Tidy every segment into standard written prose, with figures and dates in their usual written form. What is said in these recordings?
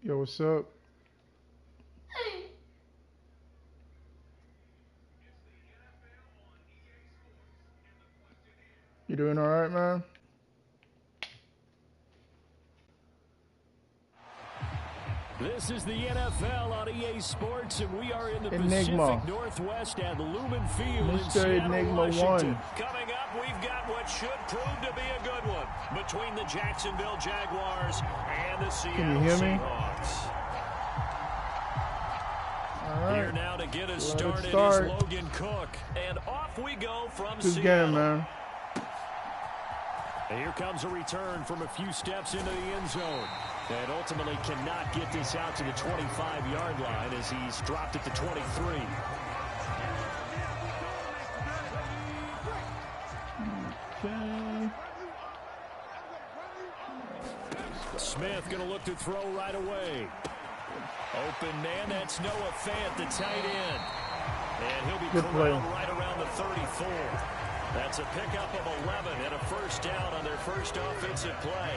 Yo, what's up? You doing all right, man? This is the NFL on EA Sports, and we are in the Enigma. Pacific Northwest at Lumen Field in Mr. Seattle, Enigma Washington. 1. Coming up, we've got what should prove to be a good one between the Jacksonville Jaguars and the Seattle Seahawks. All right. Here now to get us started is Logan Cook, and off we go from Good Seattle. game, man. And here comes a return from a few steps into the end zone. And ultimately cannot get this out to the 25-yard line as he's dropped at the 23. Okay. Smith going to look to throw right away. Open man, that's Noah Fant, the tight end. And he'll be corralled right around the 34. That's a pickup of 11 and a first down on their first offensive play.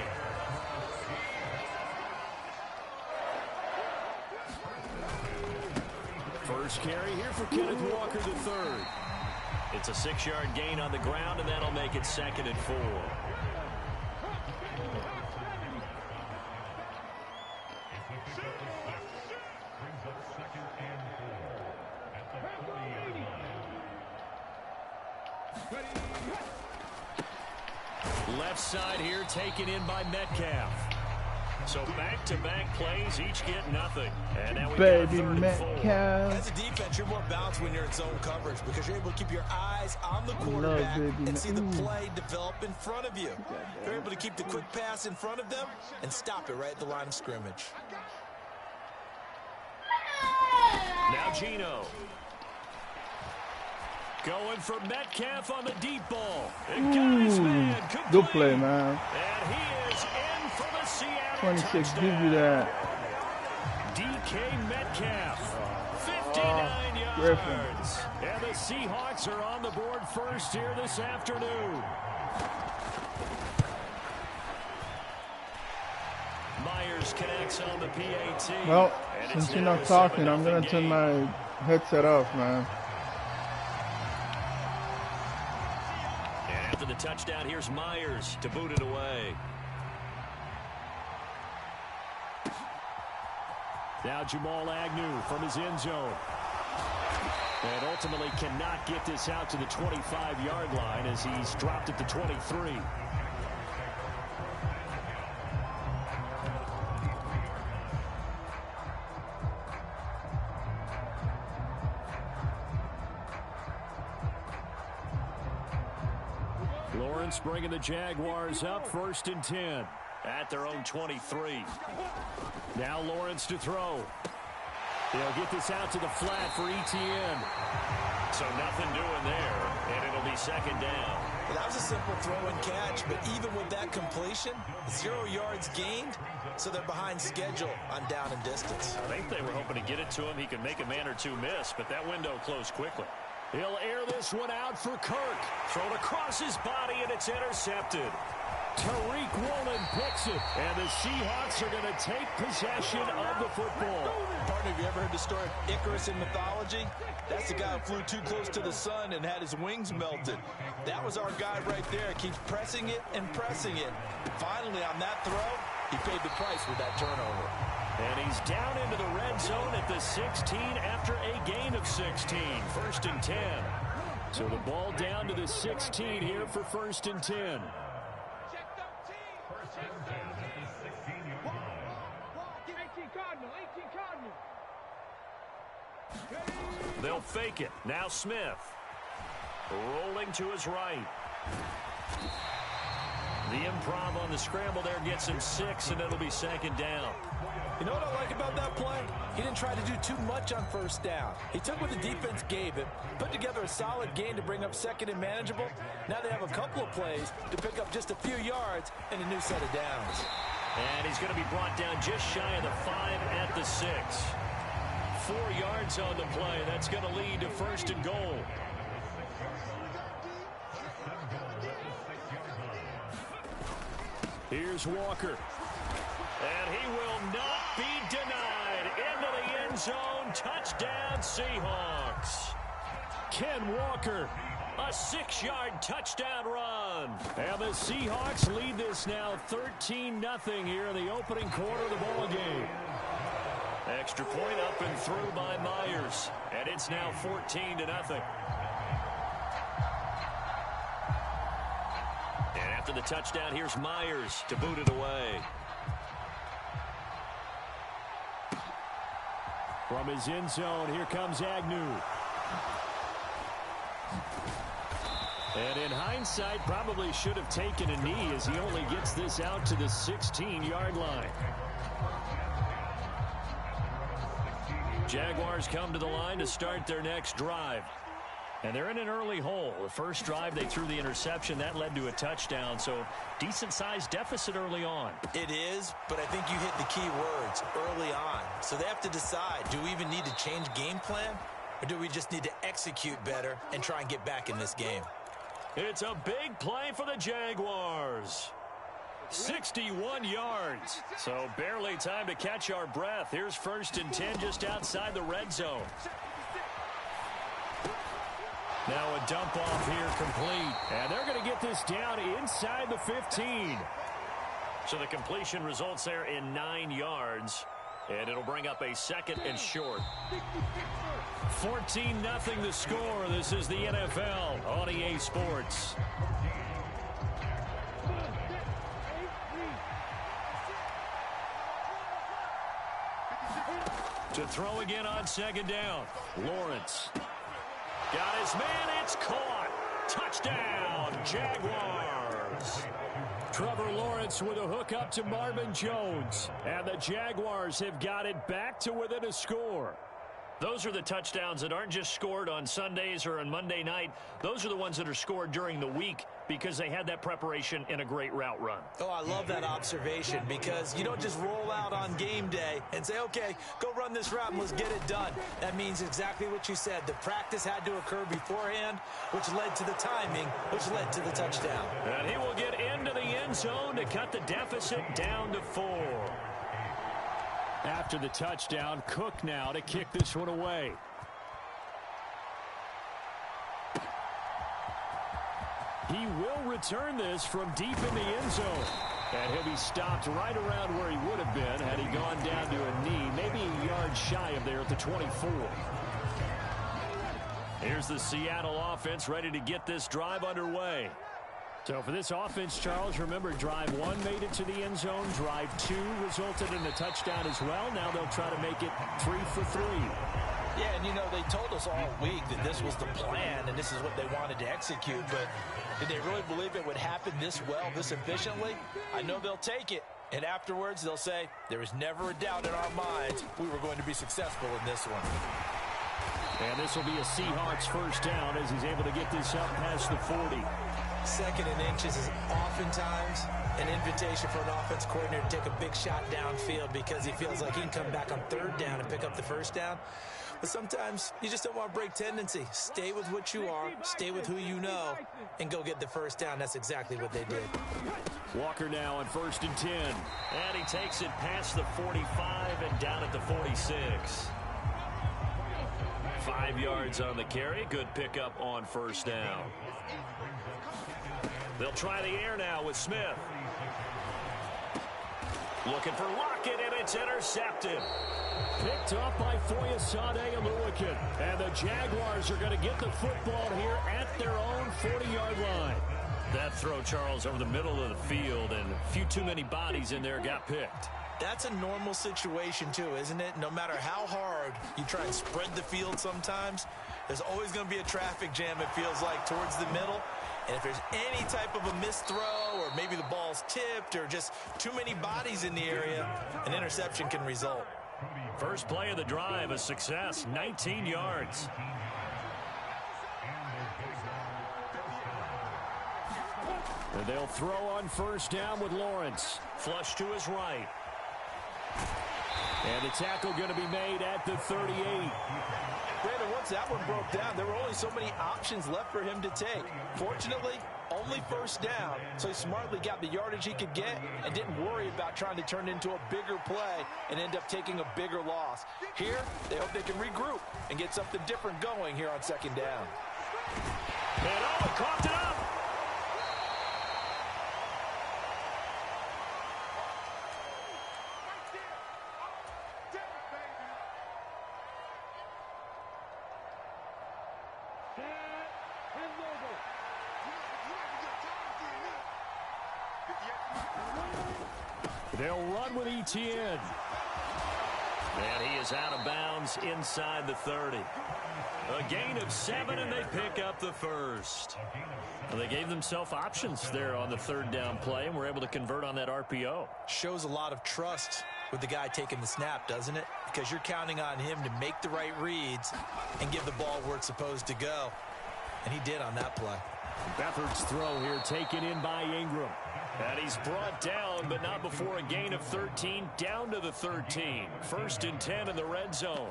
First carry here for Kenneth Walker III. It's a 6-yard gain on the ground, and that'll make it 2nd and 4. Left side here taken in by Metcalf. So back-to-back plays, each get nothing. And now we got 3rd and 4. As a defense, you're more balanced when you're in zone coverage because you're able to keep your eyes on the quarterback and see the play develop in front of you. You're able to keep the quick pass in front of them and stop it right at the line of scrimmage. Now Gino. Going for Metcalf on the deep ball. And got his man complete. Good play, man. And he is in for the Seattle 26, touchdown. give you that. DK Metcalf, 59 yards. And the Seahawks are on the board first here this afternoon. Myers connects on the PAT. Well, since you're not talking, I'm going to turn my headset off, man. And after the touchdown, here's Myers to boot it away. Now Jamal Agnew from his end zone. And ultimately cannot get this out to the 25-yard line as he's dropped at the 23. Lawrence bringing the Jaguars up 1st and 10 at their own 23. Now Lawrence to throw. They'll get this out to the flat for Etienne. So nothing doing there, and it'll be 2nd down. Well, that was a simple throw and catch, but even with that completion, 0 yards gained, so they're behind schedule on down and distance. I think they were hoping to get it to him. He could make a man or two miss, but that window closed quickly. He'll air this one out for Kirk. Thrown across his body, and it's intercepted. Tariq Woolen picks it, and the Seahawks are going to take possession of the football. Partner, have you ever heard the story of Icarus in mythology? That's the guy who flew too close to the sun and had his wings melted. That was our guy right there. Keeps pressing it and pressing it. Finally, on that throw, he paid the price with that turnover. And he's down into the red zone at the 16 after a gain of 16. 1st and 10. So the ball down to the 16 here for 1st and 10. They'll fake it. Now Smith. Rolling to his right. The improv on the scramble there gets him 6, and it'll be 2nd down. You know what I like about that play? He didn't try to do too much on 1st down. He took what the defense gave him, put together a solid gain to bring up 2nd and manageable. Now they have a couple of plays to pick up just a few yards and a new set of downs. And he's going to be brought down just shy of the 5 at the 6. 4 yards on the play. That's going to lead to 1st and goal. Here's Walker. And he will not be denied. Into the end zone. Touchdown, Seahawks. Ken Walker, a 6-yard touchdown run. And the Seahawks lead this now 13-0 here in the opening quarter of the ball game. Extra point up and through by Myers. And it's now 14-0. And after the touchdown, here's Myers to boot it away. From his end zone, here comes Agnew. And in hindsight, probably should have taken a knee as he only gets this out to the 16-yard line. Jaguars come to the line to start their next drive. And they're in an early hole. The first drive, they threw the interception. That led to a touchdown, so decent-sized deficit early on. It is, but I think you hit the key words, early on. So they have to decide, do we even need to change game plan, or do we just need to execute better and try and get back in this game? It's a big play for the Jaguars. 61 yards. So barely time to catch our breath. Here's 1st and 10 just outside the red zone. Now a dump off here complete. And they're going to get this down inside the 15. So the completion results there in 9 yards. And it'll bring up a 2nd and short. 14-0 the score. This is the NFL on EA Sports. To throw again on 2nd down. Lawrence. Got his man. It's caught. Touchdown, Jaguars. Trevor Lawrence with a hook up to Marvin Jones. And the Jaguars have got it back to within a score. Those are the touchdowns that aren't just scored on Sundays or on Monday night. Those are the ones that are scored during the week because they had that preparation in a great route run. Oh, I love that observation because you don't just roll out on game day and say, okay, go run this route and let's get it done. That means exactly what you said. The practice had to occur beforehand, which led to the timing, which led to the touchdown. And he will get into the end zone to cut the deficit down to 4. After the touchdown, Cook now to kick this one away. He will return this from deep in the end zone. And he'll be stopped right around where he would have been had he gone down to a knee, maybe a yard shy of there at the 24. Here's the Seattle offense ready to get this drive underway. So for this offense, Charles, remember, drive 1 made it to the end zone. Drive 2 resulted in a touchdown as well. Now they'll try to make it 3 for 3. Yeah, and, you know, they told us all week that this was the plan and this is what they wanted to execute. But did they really believe it would happen this well, this efficiently? I know they'll take it. And afterwards, they'll say, there was never a doubt in our minds we were going to be successful in this one. And this will be a Seahawks first down as he's able to get this up past the 40. 2nd and inches is oftentimes an invitation for an offense coordinator to take a big shot downfield because he feels like he can come back on 3rd down and pick up the 1st down. But sometimes you just don't want to break tendency. Stay with what you are, stay with who you know, and go get the 1st down. That's exactly what they did. Walker now on 1st and 10. And he takes it past the 45 and down at the 46. 5 yards on the carry. Good pickup on 1st down. They'll try the air now with Smith. Looking for Lockett, and it's intercepted. Picked up by Foyesade Oluwakin. And the Jaguars are going to get the football here at their own 40-yard line. That throw, Charles, over the middle of the field, and a few too many bodies in there got picked. That's a normal situation, too, isn't it? No matter how hard you try and spread the field sometimes, there's always going to be a traffic jam, it feels like, towards the middle. And if there's any type of a missed throw or maybe the ball's tipped or just too many bodies in the area, an interception can result. First play of the drive, a success, 19 yards. And they'll throw on 1st down with Lawrence. Flush to his right. And the tackle going to be made at the 38. Brandon, once that one broke down, there were only so many options left for him to take. Fortunately, only first down, so he smartly got the yardage he could get and didn't worry about trying to turn it into a bigger play and end up taking a bigger loss. Here, they hope they can regroup and get something different going here on second down. And he coughed it up. They'll run with Etienne. And he is out of bounds inside the 30. A gain of 7, and they pick up the first. Well, they gave themselves options there on the third down play, and were able to convert on that RPO. Shows a lot of trust with the guy taking the snap, doesn't it? Because you're counting on him to make the right reads and give the ball where it's supposed to go. And he did on that play. Beathard's throw here taken in by Ingram. And he's brought down, but not before a gain of 13, down to the 13. 1st and 10 in the red zone.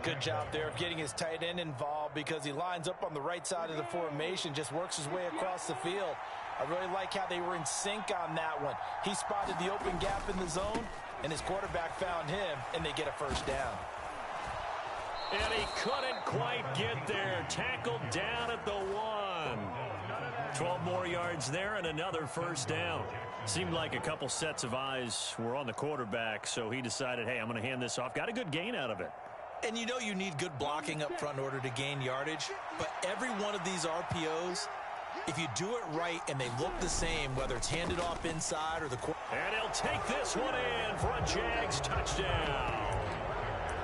Good job there of getting his tight end involved because he lines up on the right side of the formation, just works his way across the field. I really like how they were in sync on that one. He spotted the open gap in the zone, and his quarterback found him, and they get a first down. And he couldn't quite get there. Tackled down at the 1. 12 more yards there and another first down. Seemed like a couple sets of eyes were on the quarterback, so he decided, hey, I'm going to hand this off. Got a good gain out of it. And you know you need good blocking up front in order to gain yardage, but every one of these RPOs, if you do it right and they look the same, whether it's handed off inside or the quarterback. And he'll take this one in for a Jags touchdown.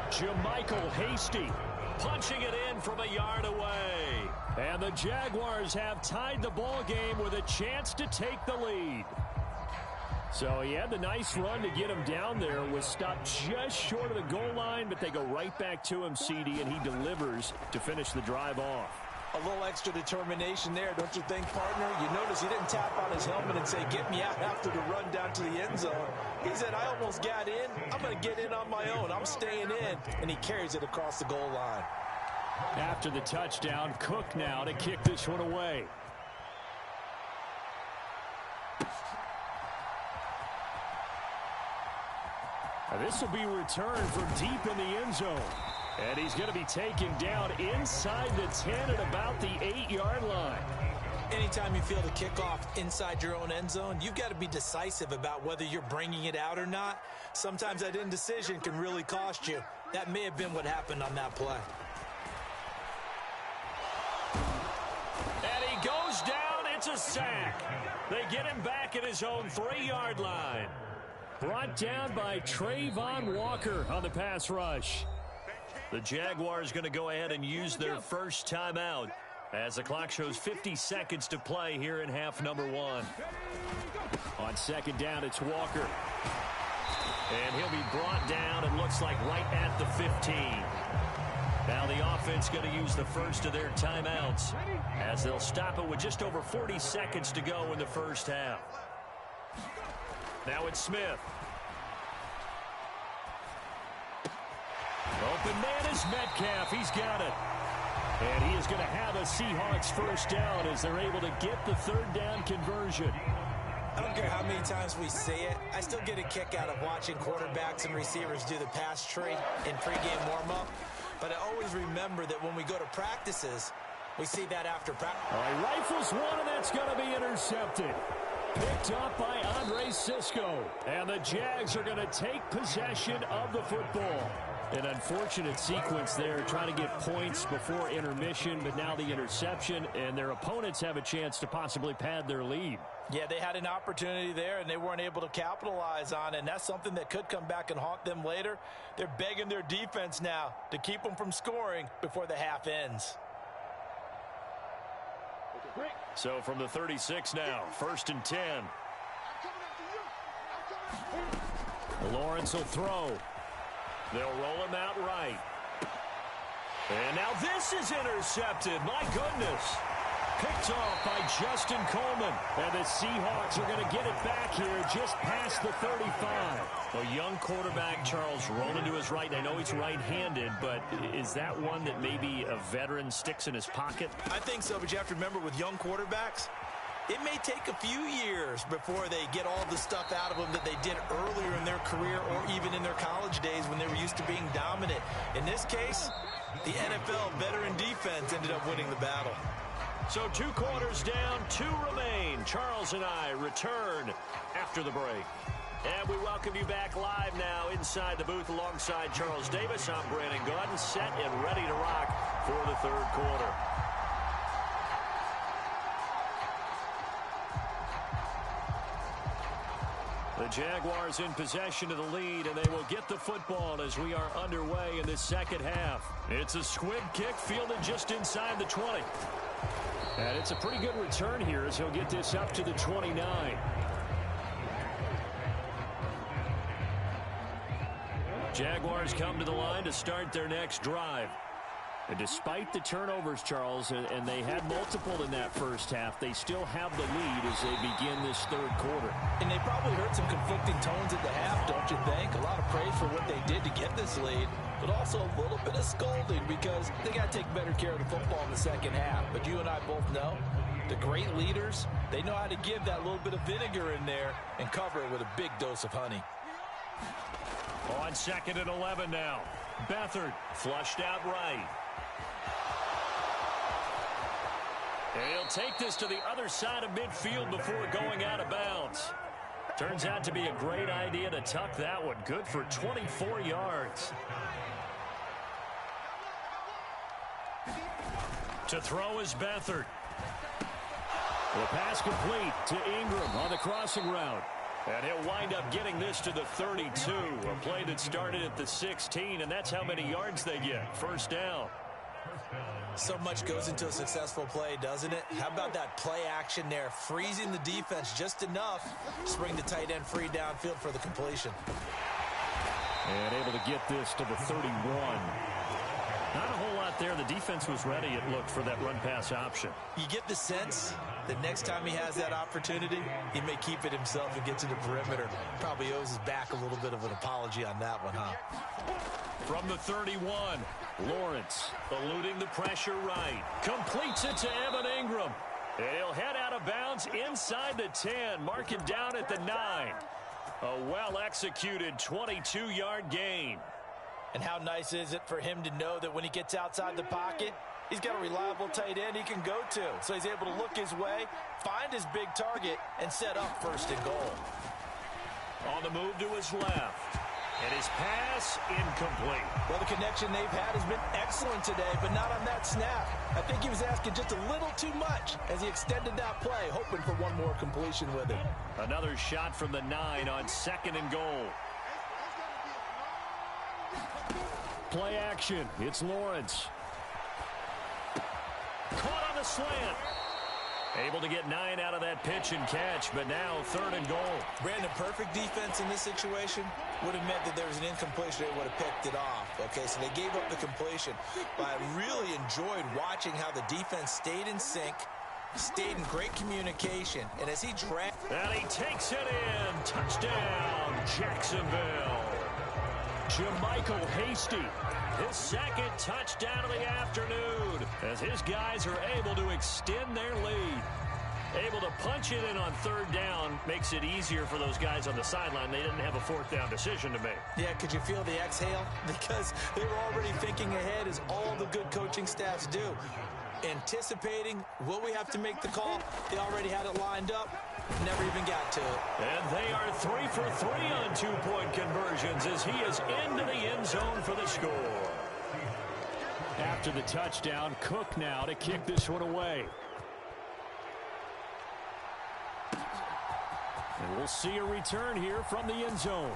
Jermichael Hasty punching it in from a yard away. And the Jaguars have tied the ball game with a chance to take the lead. So he had the nice run to get him down there, was stopped just short of the goal line, but they go right back to him, CD, and he delivers to finish the drive off. A little extra determination there, don't you think, partner? You notice he didn't tap on his helmet and say, get me out after the run down to the end zone. He said, I almost got in. I'm going to get in on my own. I'm staying in. And he carries it across the goal line. After the touchdown, Cook now to kick this one away. Now this will be returned from deep in the end zone. And he's going to be taken down inside the 10 at about the 8-yard line. Anytime you feel the kickoff inside your own end zone, you've got to be decisive about whether you're bringing it out or not. Sometimes that indecision can really cost you. That may have been what happened on that play. And he goes down. It's a sack. They get him back at his own 3-yard line. Brought down by Trayvon Walker on the pass rush. The Jaguars going to go ahead and use their first timeout as the clock shows 50 seconds to play here in half number 1. On second down, it's Walker. And he'll be brought down, it looks like, right at the 15. Now the offense going to use the first of their timeouts as they'll stop it with just over 40 seconds to go in the first half. Now it's Smith. Open man is Metcalf. He's got it. And he is going to have a Seahawks first down as they're able to get the third down conversion. I don't care how many times we say it, I still get a kick out of watching quarterbacks and receivers do the pass tree in pregame warm-up. But I always remember that when we go to practices, we see that after practice. All right, rifles one, and that's going to be intercepted. Picked up by Andre Sisco. And the Jags are going to take possession of the football. An unfortunate sequence there, trying to get points before intermission, but now the interception, and their opponents have a chance to possibly pad their lead. Yeah, they had an opportunity there, and they weren't able to capitalize on it, and that's something that could come back and haunt them later. They're begging their defense now to keep them from scoring before the half ends. So from the 36 now, 1st and 10. Lawrence will throw. They'll roll him out right. And now this is intercepted. My goodness. Picked off by Justin Coleman. And the Seahawks are going to get it back here just past the 35. A young quarterback, Charles, rolling to his right. I know he's right-handed, but is that one that maybe a veteran sticks in his pocket? I think so, but you have to remember with young quarterbacks, it may take a few years before they get all the stuff out of them that they did earlier in their career or even in their college days when they were used to being dominant. In this case, the NFL veteran defense ended up winning the battle. So 2 quarters down, 2 remain. Charles and I return after the break. And we welcome you back live now inside the booth alongside Charles Davis. I'm Brandon Gaudin, set and ready to rock for the 3rd quarter. The Jaguars in possession of the lead, and they will get the football as we are underway in this 2nd half. It's a squib kick fielded just inside the 20. And it's a pretty good return here as he'll get this up to the 29. Jaguars come to the line to start their next drive. And despite the turnovers, Charles, and they had multiple in that first half, they still have the lead as they begin this 3rd quarter. And they probably heard some conflicting tones at the half, don't you think? A lot of praise for what they did to get this lead, but also a little bit of scolding because they got to take better care of the football in the 2nd half. But you and I both know the great leaders, they know how to give that little bit of vinegar in there and cover it with a big dose of honey. On 2nd and 11 now. Beathard flushed out right. And he'll take this to the other side of midfield before going out of bounds. Turns out to be a great idea to tuck that one. Good for 24 yards. To throw is Beathard. The pass complete to Ingram on the crossing route. And he'll wind up getting this to the 32. A play that started at the 16, and that's how many yards they get. 1st down. So much goes into a successful play, doesn't it? How about that play action there, freezing the defense just enough to bring the tight end free downfield for the completion. And able to get this to the 31. Not a whole lot there. The defense was ready, it looked, for that run-pass option. You get the sense that next time he has that opportunity, he may keep it himself and get to the perimeter. Probably owes his back a little bit of an apology on that one, huh? From the 31, Lawrence eluding the pressure right. Completes it to Evan Ingram. And he'll head out of bounds inside the 10. Mark it down at the 9. A well-executed 22-yard gain. And how nice is it for him to know that when he gets outside the pocket, he's got a reliable tight end he can go to. So he's able to look his way, find his big target, and set up 1st and goal. On the move to his left. And his pass incomplete. Well, the connection they've had has been excellent today, but not on that snap. I think he was asking just a little too much as he extended that play, hoping for one more completion with it. Another shot from the 9 on 2nd and goal. Play action. It's Lawrence. Caught on the slant. Able to get 9 out of that pitch and catch, but now 3rd and goal. Brandon, perfect defense in this situation would have meant that there was an incompletion. They would have picked it off. Okay, so they gave up the completion. But I really enjoyed watching how the defense stayed in sync, stayed in great communication, and as he dragged... And he takes it in. Touchdown, Jacksonville. Jermichael Hasty, his 2nd touchdown of the afternoon, as his guys are able to extend their lead. Able to punch it in on 3rd down makes it easier for those guys on the sideline. They didn't have a 4th down decision to make. Yeah, could you feel the exhale? Because they were already thinking ahead, as all the good coaching staffs do. Anticipating, will we have to make the call? They already had it lined up. Never even got to it. And they are 3 for 3 on 2-point conversions as he is into the end zone for the score. After the touchdown, Cook now to kick this one away. And we'll see a return here from the end zone.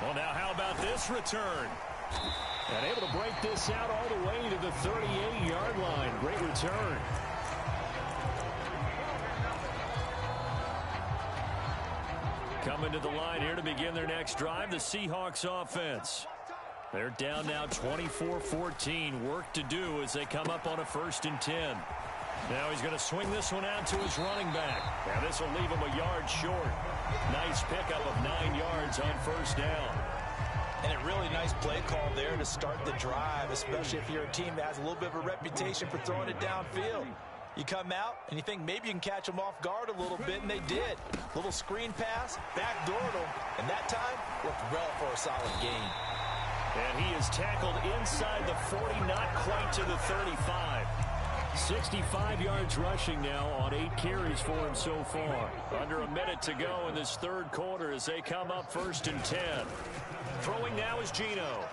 Well, now how about this return? And able to break this out all the way to the 38-yard line. Great return. Coming to the line here to begin their next drive, the Seahawks offense. They're down now 24-14. Work to do as they come up on a 1st and 10. Now he's going to swing this one out to his running back. Now this will leave him a yard short. Nice pickup of 9 yards on first down. And a really nice play call there to start the drive, especially if you're a team that has a little bit of a reputation for throwing it downfield. You come out and you think maybe you can catch them off guard a little bit, and they did. Little screen pass, backdoored them, and that time worked well for a solid gain. And he is tackled inside the 40, not quite to the 35. 65 yards rushing now on 8 carries for him so far. Under a minute to go in this third quarter as they come up 1st and 10. Throwing now is Geno.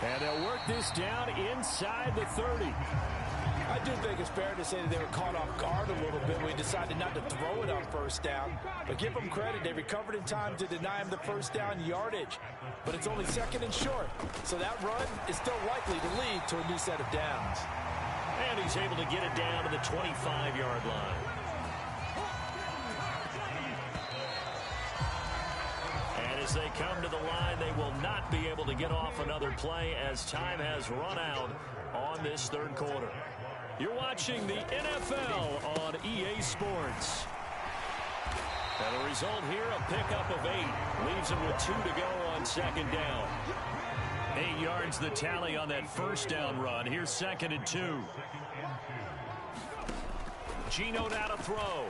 And they'll work this down inside the 30. I do think it's fair to say that they were caught off guard a little bit when we decided not to throw it on first down. But give them credit. They recovered in time to deny him the first down yardage. But it's only 2nd and short. So that run is still likely to lead to a new set of downs. And he's able to get it down to the 25-yard line. As they come to the line, they will not be able to get off another play as time has run out on this third quarter. You're watching the NFL on EA Sports. And the result here, a pickup of 8. Leaves them with 2 to go on 2nd down. 8 yards the tally on that first down run. Here's 2nd and 2. Geno now to throw.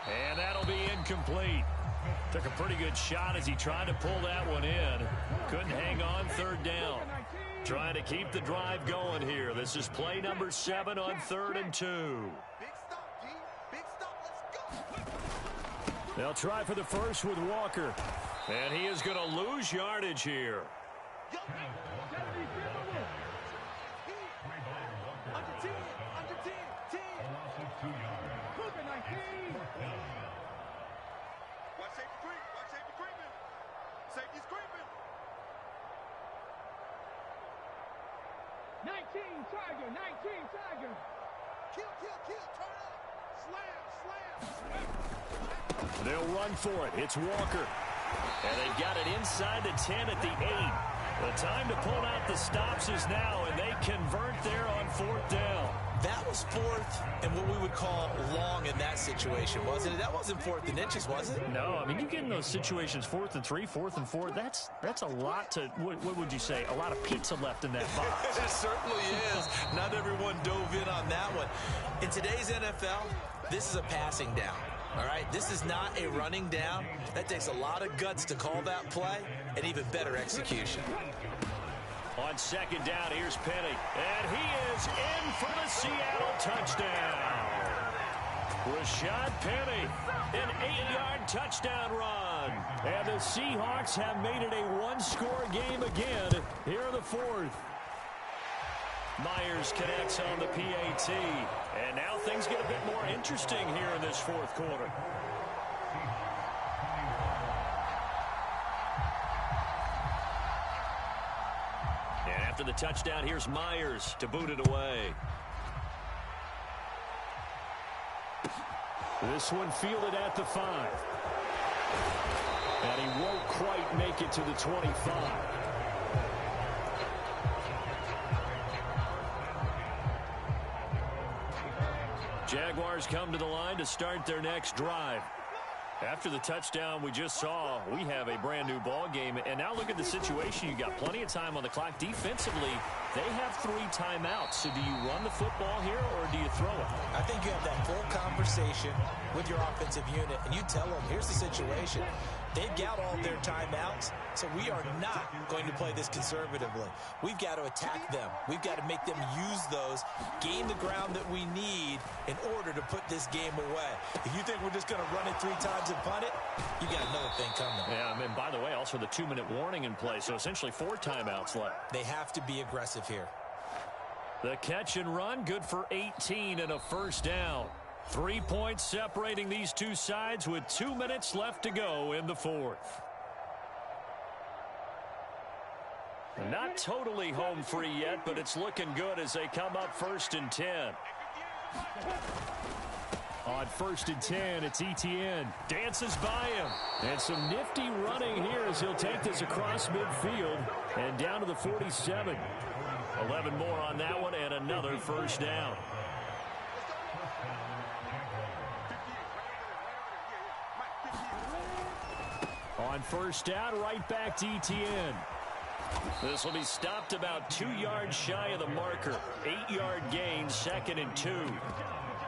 And that'll be incomplete. Took a pretty good shot as he tried to pull that one in. Couldn't hang on 3rd down. Trying to keep the drive going here. This is play number 7 on 3rd and 2. Big stop, G. Big stop. Let's go. They'll try for the first with Walker. And he is going to lose yardage here. Tiger, 19, Tiger. Kill, turn up. Slam. They'll run for it. It's Walker. And they've got it inside the 10 at the 8. The time to pull out the stops is now, and they convert there on 4th down. That was 4th and what we would call long in that situation, wasn't it? That wasn't 4th and inches, was it? No, I mean, you get in those situations 4th and 3, 4th and 4. That's a lot to, what would you say, a lot of pizza left in that box. It certainly is. Not everyone dove in on that one. In today's NFL, this is a passing down. All right, this is not a running down. That takes a lot of guts to call that play and even better execution. On 2nd down, here's Penny. And he is in for the Seattle touchdown. Rashad Penny, an 8-yard touchdown run. And the Seahawks have made it a 1-score game again here in the 4th. Myers connects on the PAT. And now things get a bit more interesting here in this 4th quarter. And after the touchdown, here's Myers to boot it away. This one fielded at the 5. And he won't quite make it to the 25. Jaguars come to the line to start their next drive. After the touchdown we just saw, we have a brand new ball game. And now look at the situation. You got plenty of time on the clock. Defensively, they have 3 timeouts. So do you run the football here or do you throw it? I think you have that full conversation with your offensive unit, and you tell them, here's the situation. They've got all their timeouts, so we are not going to play this conservatively. We've got to attack them. We've got to make them use those, gain the ground that we need in order to put this game away. If you think we're just going to run it 3 times and punt it, you got another thing coming. Yeah, and by the way, also the 2-minute warning in play, so essentially 4 timeouts left. They have to be aggressive here. The catch and run, good for 18 and a first down. 3 points separating these two sides with 2 minutes left to go in the 4th. Not totally home free yet, but it's looking good as they come up 1st and 10. On 1st and 10, it's Etienne. Dances by him. And some nifty running here as he'll take this across midfield and down to the 47. 11 more on that one and another first down. On 1st down, right back to Etienne. This will be stopped about 2 yards shy of the marker. 8-yard gain, 2nd and 2.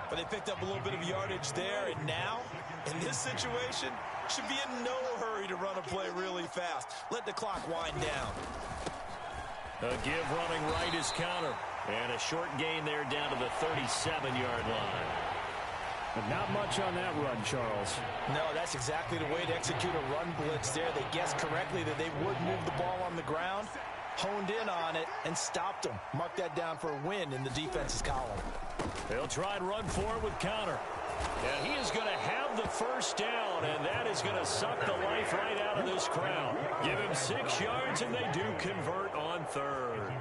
But they picked up a little bit of yardage there, and now, in this situation, should be in no hurry to run a play really fast. Let the clock wind down. A give running right is counter. And a short gain there down to the 37-yard line. But not much on that run, Charles. No, that's exactly the way to execute a run blitz there. They guessed correctly that they would move the ball on the ground, honed in on it, and stopped them. Mark that down for a win in the defense's column. They'll try and run for it with counter. And he is going to have the first down, and that is going to suck the life right out of this crowd. Give him 6 yards, and they do convert on 3rd.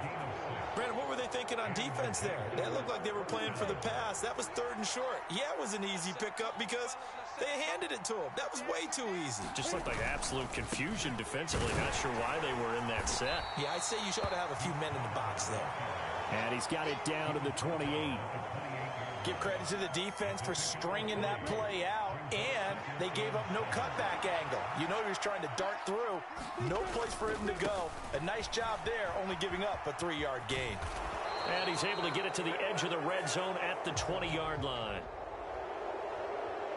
Brandon, what were they thinking on defense there? That looked like they were playing for the pass. That was 3rd and short. Yeah, it was an easy pickup because they handed it to him. That was way too easy. Just looked like absolute confusion defensively. Not sure why they were in that set. Yeah, I'd say you ought to have a few men in the box there. And he's got it down to the 28. Give credit to the defense for stringing that play out, and they gave up no cutback angle. You know he was trying to dart through. No place for him to go. A nice job there, only giving up a 3-yard gain. And he's able to get it to the edge of the red zone at the 20-yard line.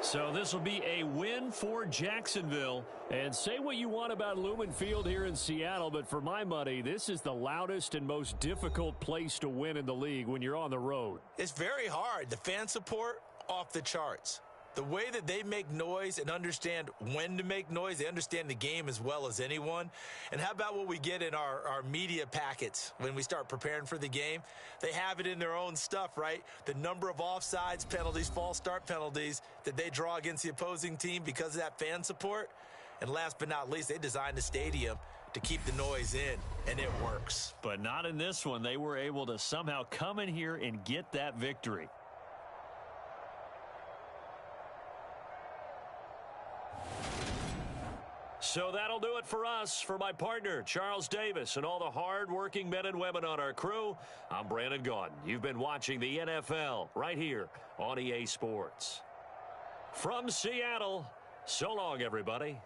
So this will be a win for Jacksonville. And say what you want about Lumen Field here in Seattle, but for my money, this is the loudest and most difficult place to win in the league when you're on the road. It's very hard. The fan support, off the charts. The way that they make noise and understand when to make noise, they understand the game as well as anyone. And how about what we get in our media packets when we start preparing for the game? They have it in their own stuff, right? The number of offsides penalties, false start penalties that they draw against the opposing team because of that fan support. And last but not least, they designed the stadium to keep the noise in, and it works. But not in this one. They were able to somehow come in here and get that victory. So that'll do it for us. For my partner, Charles Davis, and all the hard-working men and women on our crew, I'm Brandon Gaudin. You've been watching the NFL right here on EA Sports. From Seattle, so long, everybody.